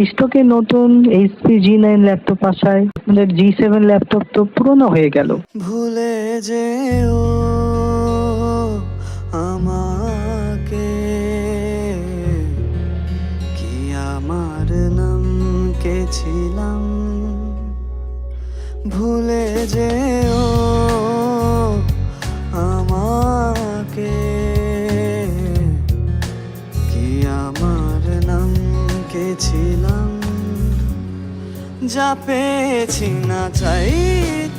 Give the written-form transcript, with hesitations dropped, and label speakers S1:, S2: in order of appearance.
S1: স্টকে নতুন HP G9 laptop আসায় আমাদের G7 ল্যাপটপ তো পুরনো হয়ে গেল।
S2: ভুলে যেও আমাকে, কি আমার নাম কে ছিলাম। ভুলে যেও আমাকে, কি আমার নাম কে ছিলাম। যা পেয়েছি না চাইতে